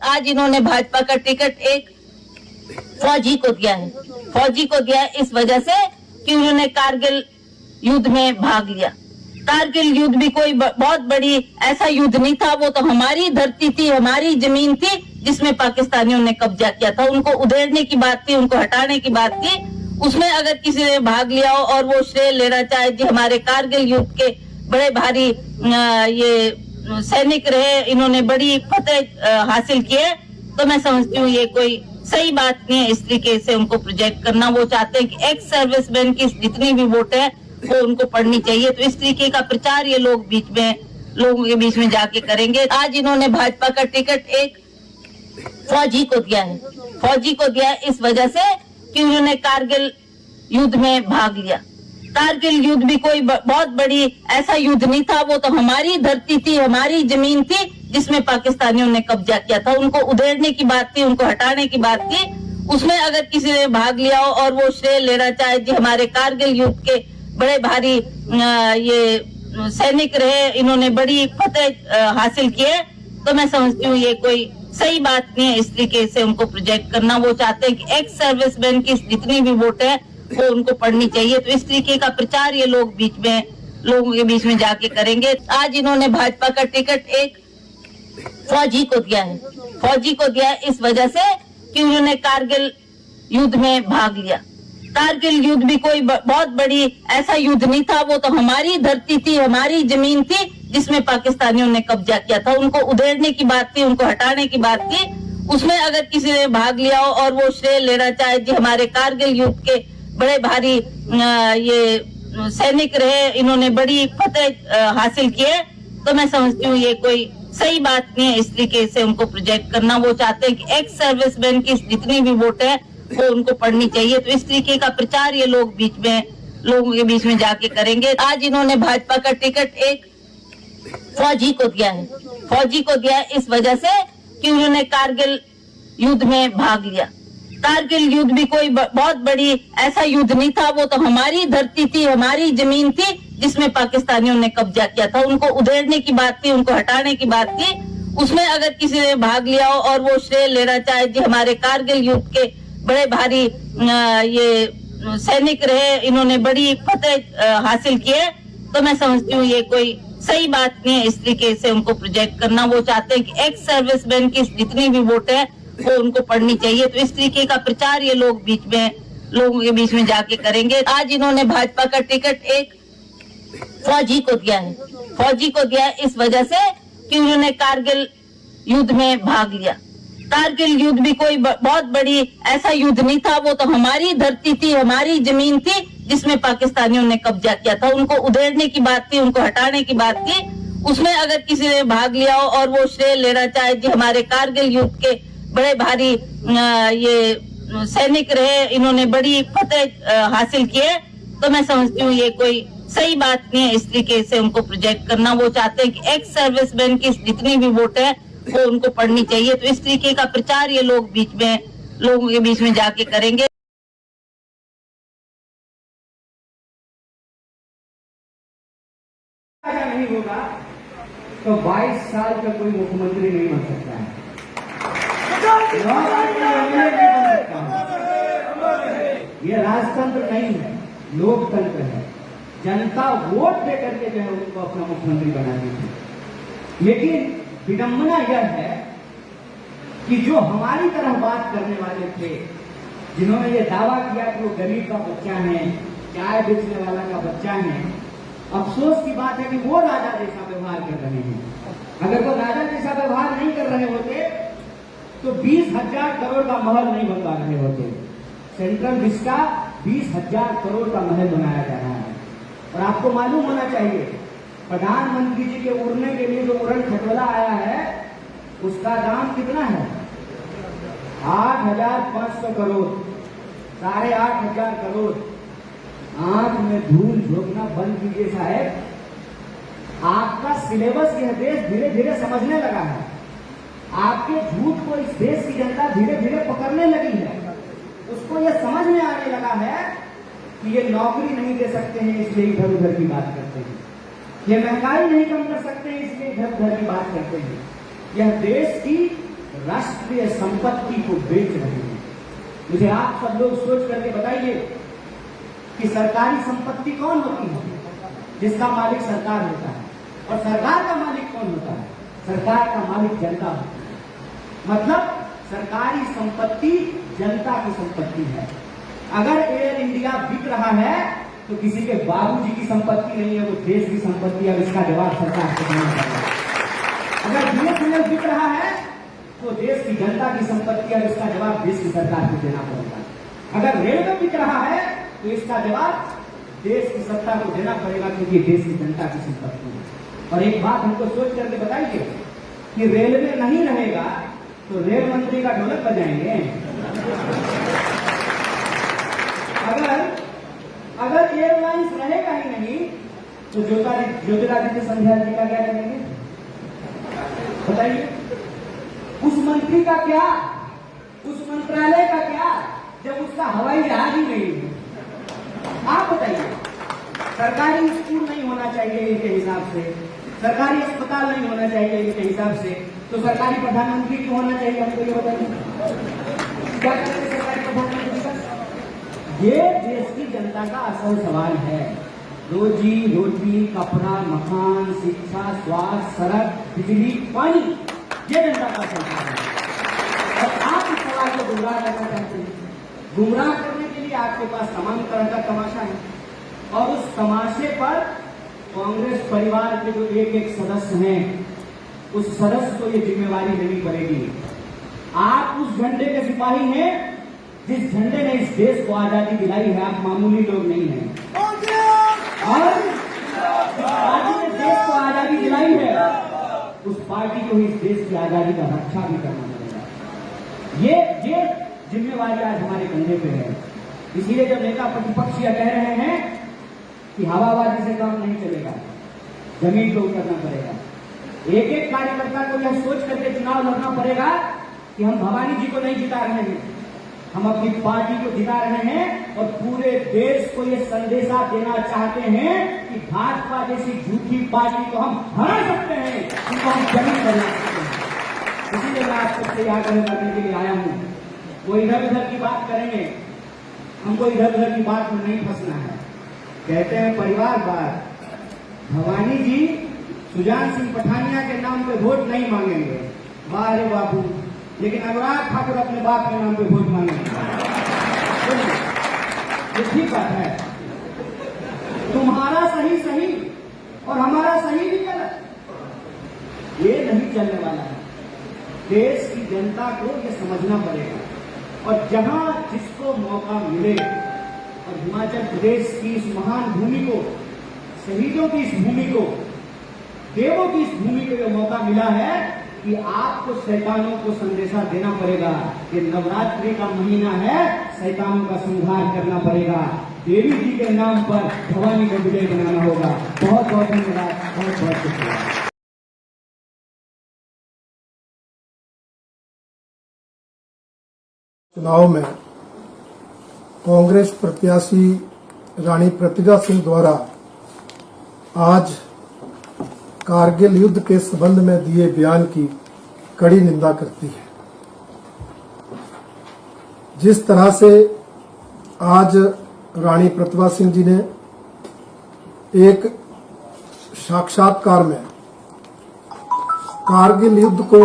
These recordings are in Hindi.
आज इन्होंने भाजपा का टिकट एक फौजी को दिया है। फौजी को दिया है इस वजह से कि उन्होंने कारगिल युद्ध में भाग लिया। कारगिल युद्ध भी कोई बहुत बड़ी ऐसा युद्ध नहीं था, वो तो हमारी धरती थी, हमारी जमीन थी जिसमें पाकिस्तानियों ने कब्जा किया था। उनको उधेड़ने की बात थी, उनको हटाने की बात थी। उसमें अगर किसी ने भाग लिया हो और वो श्रेय लेना चाहे जी हमारे कारगिल युद्ध के बड़े भारी ये सैनिक रहे, इन्होंने बड़ी फतेह हासिल की है, तो मैं समझती हूँ ये कोई सही बात नहीं है इस तरीके से उनको प्रोजेक्ट करना। वो चाहते हैं कि एक्स सर्विसमैन की जितनी भी वोट है वो उनको पढ़नी चाहिए, तो इस तरीके का प्रचार ये लोग लोगों के बीच में जाके करेंगे। आज इन्होंने भाजपा का टिकट एक फौजी को दिया है। फौजी को दिया है इस वजह से कि उन्होंने कारगिल युद्ध में भाग लिया। कारगिल युद्ध भी कोई बहुत बड़ी ऐसा युद्ध नहीं था, वो तो हमारी धरती थी, हमारी जमीन थी जिसमें पाकिस्तानियों ने कब्जा किया था। उनको उधेड़ने की बात थी, उनको हटाने की बात थी। उसमें अगर किसी ने भाग लिया हो और वो श्रेय लेना चाहे जी हमारे कारगिल युद्ध के बड़े भारी ये सैनिक रहे, इन्होंने बड़ी फतेह हासिल की है, तो मैं समझती हूँ ये कोई सही बात नहीं है इस तरीके से उनको प्रोजेक्ट करना। वो चाहते हैं कि एक्स सर्विसमैन की जितनी भी वोट है वो उनको पढ़नी चाहिए, तो इस तरीके का प्रचार ये लोग लोगों के बीच में जाके करेंगे। आज इन्होंने भाजपा का टिकट एक फौजी को दिया है। फौजी को दिया है इस वजह से कि उन्होंने कारगिल युद्ध में भाग लिया। कारगिल युद्ध भी कोई बहुत बड़ी ऐसा युद्ध नहीं था, वो तो हमारी धरती थी, हमारी जमीन थी जिसमें पाकिस्तानियों ने कब्जा किया था। उनको उधेड़ने की बात थी, उनको हटाने की बात थी। उसमें अगर किसी ने भाग लिया हो और वो श्रेय लेना चाहे जी हमारे कारगिल युद्ध के बड़े भारी ये सैनिक रहे, इन्होंने बड़ी फतेह हासिल की है, तो मैं समझती हूँ ये कोई सही बात नहीं है इस तरीके से उनको प्रोजेक्ट करना। वो चाहते हैं कि एक्स सर्विसमैन की जितनी भी वोट है वो उनको पढ़नी चाहिए, तो इस तरीके का प्रचार ये लोग लोगों के बीच में जाके करेंगे। आज इन्होंने भाजपा का टिकट एक फौजी को दिया है। फौजी को दिया है इस वजह से कि उन्होंने कारगिल युद्ध में भाग लिया। कारगिल युद्ध भी कोई बहुत बड़ी ऐसा युद्ध नहीं था, वो तो हमारी धरती थी, हमारी जमीन थी जिसमें पाकिस्तानियों ने कब्जा किया था। उनको उधेड़ने की बात थी, उनको हटाने की बात थी। उसमें अगर किसी ने भाग लिया हो और वो श्रेय लेना चाहे जी हमारे कारगिल युद्ध के बड़े भारी ये सैनिक रहे, इन्होंने बड़ी फतेह हासिल की है, तो मैं समझती हूँ ये कोई सही बात नहीं है इस तरीके से उनको प्रोजेक्ट करना। वो चाहते हैं कि एक्स सर्विसमैन की जितनी भी वोट है वो उनको पढ़नी चाहिए, तो इस तरीके का प्रचार ये लोग लोगों के बीच में जाके करेंगे। आज इन्होंने भाजपा का टिकट एक फौजी को दिया है। फौजी को दिया है इस वजह से कि उन्होंने कारगिल युद्ध में भाग लिया। कारगिल युद्ध भी कोई बहुत बड़ी ऐसा युद्ध नहीं था, वो तो हमारी धरती थी, हमारी जमीन थी जिसमें पाकिस्तानियों ने कब्जा किया था। उनको उधेड़ने की बात थी, उनको हटाने की बात थी। उसमें अगर किसी ने भाग लिया हो और वो श्रेय लेना चाहे जी हमारे कारगिल युद्ध के बड़े भारी ये सैनिक रहे, इन्होंने बड़ी फतेह हासिल की है, तो मैं समझती हूँ ये कोई सही बात नहीं है इस तरीके से उनको प्रोजेक्ट करना। वो चाहते हैं कि एक्स सर्विसमैन की जितनी भी वोट है वो उनको पढ़नी चाहिए, तो इस तरीके का प्रचार ये लोग लोगों के बीच में जाके करेंगे। नहीं होगा तो 22 साल का कोई मुख्यमंत्री नहीं बन सकता है, 9 साल का एमएलए नहीं बन सकता। ये राजतंत्र नहीं है, लोकतंत्र है। जनता वोट दे करके जो है उनको अपना मुख्यमंत्री बनाती थी। लेकिन विडंबना यह है कि जो हमारी तरह बात करने वाले थे, जिन्होंने ये दावा किया कि वो गरीब का बच्चा है, चाय बेचने वाला का बच्चा है, अफसोस की बात है कि वो राजा जैसा व्यवहार कर रहे हैं। अगर वो राजा जैसा व्यवहार नहीं कर रहे होते तो 20,000 करोड़ का महल नहीं बनवा रहे होते। सेंट्रल विस्टा 20,000 करोड़ का महल बनाया जा रहा है। और आपको मालूम होना चाहिए, प्रधानमंत्री जी के उड़ने के लिए जो उड़न खटोला आया है उसका दाम कितना है? 8,500 करोड़, 8,500 करोड़। आंख में धूल झोंकना बंद कीजिए साहब। आपका सिलेबस यह देश धीरे धीरे समझने लगा है। आपके झूठ को इस देश की जनता धीरे धीरे पकड़ने लगी है। उसको यह समझ में आने लगा है कि ये नौकरी नहीं दे सकते हैं इसलिए इधर उधर की बात करते हैं, ये महंगाई नहीं कम कर सकते हैं इसलिए इधर उधर की बात करते हैं। यह देश की राष्ट्रीय संपत्ति को बेच रहे हैं। मुझे आप सब लोग सोच करके बताइए कि सरकारी संपत्ति कौन होती है? जिसका मालिक सरकार होता है। और सरकार का मालिक कौन होता है? सरकार का मालिक जनता होता है। मतलब सरकारी संपत्ति जनता की संपत्ति है। अगर एयर इंडिया बिक रहा है तो किसी के बाबूजी की संपत्ति नहीं है, वो देश की संपत्ति है। इसका जवाब सरकार को देना पड़ेगा। अगर बीएसएनएल बिक रहा है तो देश की जनता की संपत्ति है, इसका जवाब देश की सरकार को देना पड़ेगा। अगर रेलवे बिक रहा है तो इसका जवाब देश की सत्ता को देना पड़ेगा, क्योंकि देश की जनता की संपत्ति है। और एक बात हमको सोच करके बताइए कि रेलवे नहीं रहेगा तो रेल मंत्री का ढोलक बजाएंगे। अगर एयरलाइंस रहेगा ही नहीं तो ज्योतिरादित्य सिंधिया जी का क्या करेंगे बताइए? उस मंत्री का क्या, उस मंत्रालय का क्या, जब उसका हवाई जहाज ही नहीं है? आप बताइए। सरकारी स्कूल नहीं होना चाहिए इनके हिसाब से, सरकारी अस्पताल नहीं होना चाहिए इनके हिसाब से, तो सरकारी प्रधानमंत्री क्यों होना चाहिए? हमको ये बताइए, क्या करेंगे सरकारी प्रधानमंत्री का? ये देश की जनता का असल सवाल है। रोजी रोटी, कपड़ा, मकान, शिक्षा, स्वास्थ्य, सड़क, बिजली, पानी, ये जनता का असल सवाल है। और आप इस सवाल को गुमराह करना चाहते हैं। गुमराह करने के लिए आपके पास तमाम तरह का तमाशा है, और उस तमाशे पर कांग्रेस परिवार के जो एक एक सदस्य हैं, उस सदस्य को ये जिम्मेवारी लेनी पड़ेगी। आप उस झंडे के सिपाही हैं जिस झंडे ने इस देश को आजादी दिलाई है। आप मामूली लोग नहीं हैं। और जिस पार्टी ने देश को आजादी दिलाई है, उस पार्टी को इस देश की आजादी का रक्षा भी करना पड़ेगा। ये जिम्मेवारी आज हमारे कंधे पे है। इसीलिए जब नेता प्रतिपक्ष यह कह रहे हैं कि हवाबाजी से काम नहीं चलेगा, जमीन पे उतरना पड़ेगा, एक एक कार्यकर्ता को यह सोच करके चुनाव लड़ना पड़ेगा कि हम भवानी जी को नहीं जिता रहे हैं, हम अपनी पार्टी को जिता रहे हैं। और पूरे देश को यह संदेशा देना चाहते हैं कि भाजपा जैसी झूठी पार्टी को हम हरा सकते हैं, उनको हम जमीन पर ला सकते हैं। इसीलिए मैं आप सबसे आग्रह करने के लिए आया हूं। वो इधर उधर की बात करेंगे, हमको इधर उधर की बात में नहीं फंसना है। कहते हैं परिवारवाद, भवानी जी सुजान सिंह पठानिया के नाम पे वोट नहीं मांगेंगे, वाह रे बाबू, लेकिन अनुराग ठाकुर अपने बाप के नाम पे वोट मांगेंगे। ये ठीक बात है। तुम्हारा सही सही और हमारा सही भी गलत, ये नहीं चलने वाला है। देश की जनता को ये समझना पड़ेगा। और जहां जिसको मौका मिले, और हिमाचल प्रदेश की इस महान भूमि को, शहीदों की इस भूमि को, देवों की इस भूमि को यह मौका मिला है कि आपको शैतानों को संदेशा देना पड़ेगा। ये नवरात्रि का महीना है, शैतानों का संहार करना पड़ेगा। देवी जी के नाम पर भवानी को विजय बनाना होगा। बहुत बहुत धन्यवाद, बहुत बहुत शुक्रिया। चुनाव में कांग्रेस प्रत्याशी रानी प्रतिभा सिंह द्वारा आज कारगिल युद्ध के संबंध में दिए बयान की कड़ी निंदा करती है। जिस तरह से आज रानी प्रतिभा सिंह जी ने एक साक्षात्कार में कारगिल युद्ध को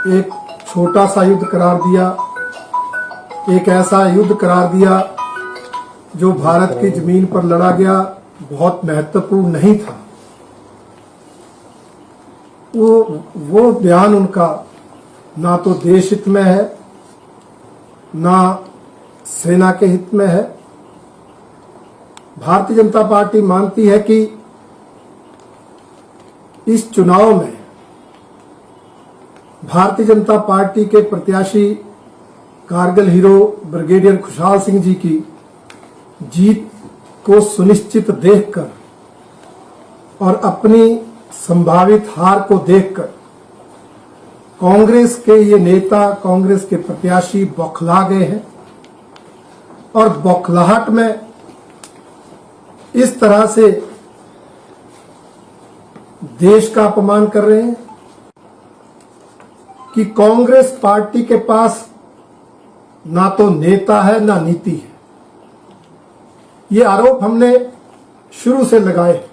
एक छोटा सा युद्ध करार दिया, एक ऐसा युद्ध करार दिया जो भारत की जमीन पर लड़ा गया, बहुत महत्वपूर्ण नहीं था। वो बयान उनका ना तो देश हित में है, ना सेना के हित में है। भारतीय जनता पार्टी मानती है कि इस चुनाव में भारतीय जनता पार्टी के प्रत्याशी कारगिल हीरो ब्रिगेडियर खुशहाल सिंह जी की जीत को सुनिश्चित देखकर और अपनी संभावित हार को देखकर कांग्रेस के ये नेता, कांग्रेस के प्रत्याशी बौखला गए हैं और बौखलाहट में इस तरह से देश का अपमान कर रहे हैं कि कांग्रेस पार्टी के पास ना तो नेता है ना नीति है। ये आरोप हमने शुरू से लगाए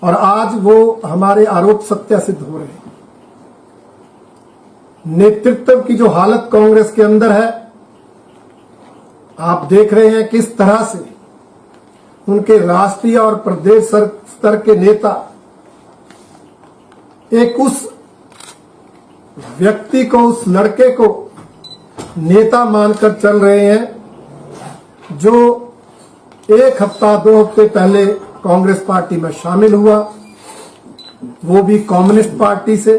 और आज वो हमारे आरोप सत्यासिद्ध हो रहे हैं। नेतृत्व की जो हालत कांग्रेस के अंदर है, आप देख रहे हैं किस तरह से उनके राष्ट्रीय और प्रदेश स्तर के नेता एक उस व्यक्ति को, उस लड़के को नेता मानकर चल रहे हैं जो एक हफ्ता 2 हफ्ते पहले कांग्रेस पार्टी में शामिल हुआ, वो भी कम्युनिस्ट पार्टी से,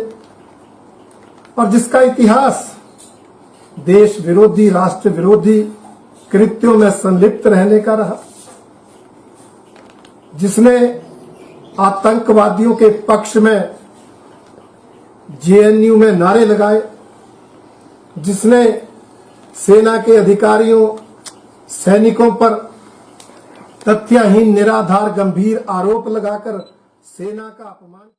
और जिसका इतिहास देश विरोधी, राष्ट्र विरोधी कृत्यों में संलिप्त रहने का रहा, जिसने आतंकवादियों के पक्ष में जेएनयू में नारे लगाए, जिसने सेना के अधिकारियों, सैनिकों पर तथ्यहीन, निराधार, गंभीर आरोप लगाकर सेना का अपमान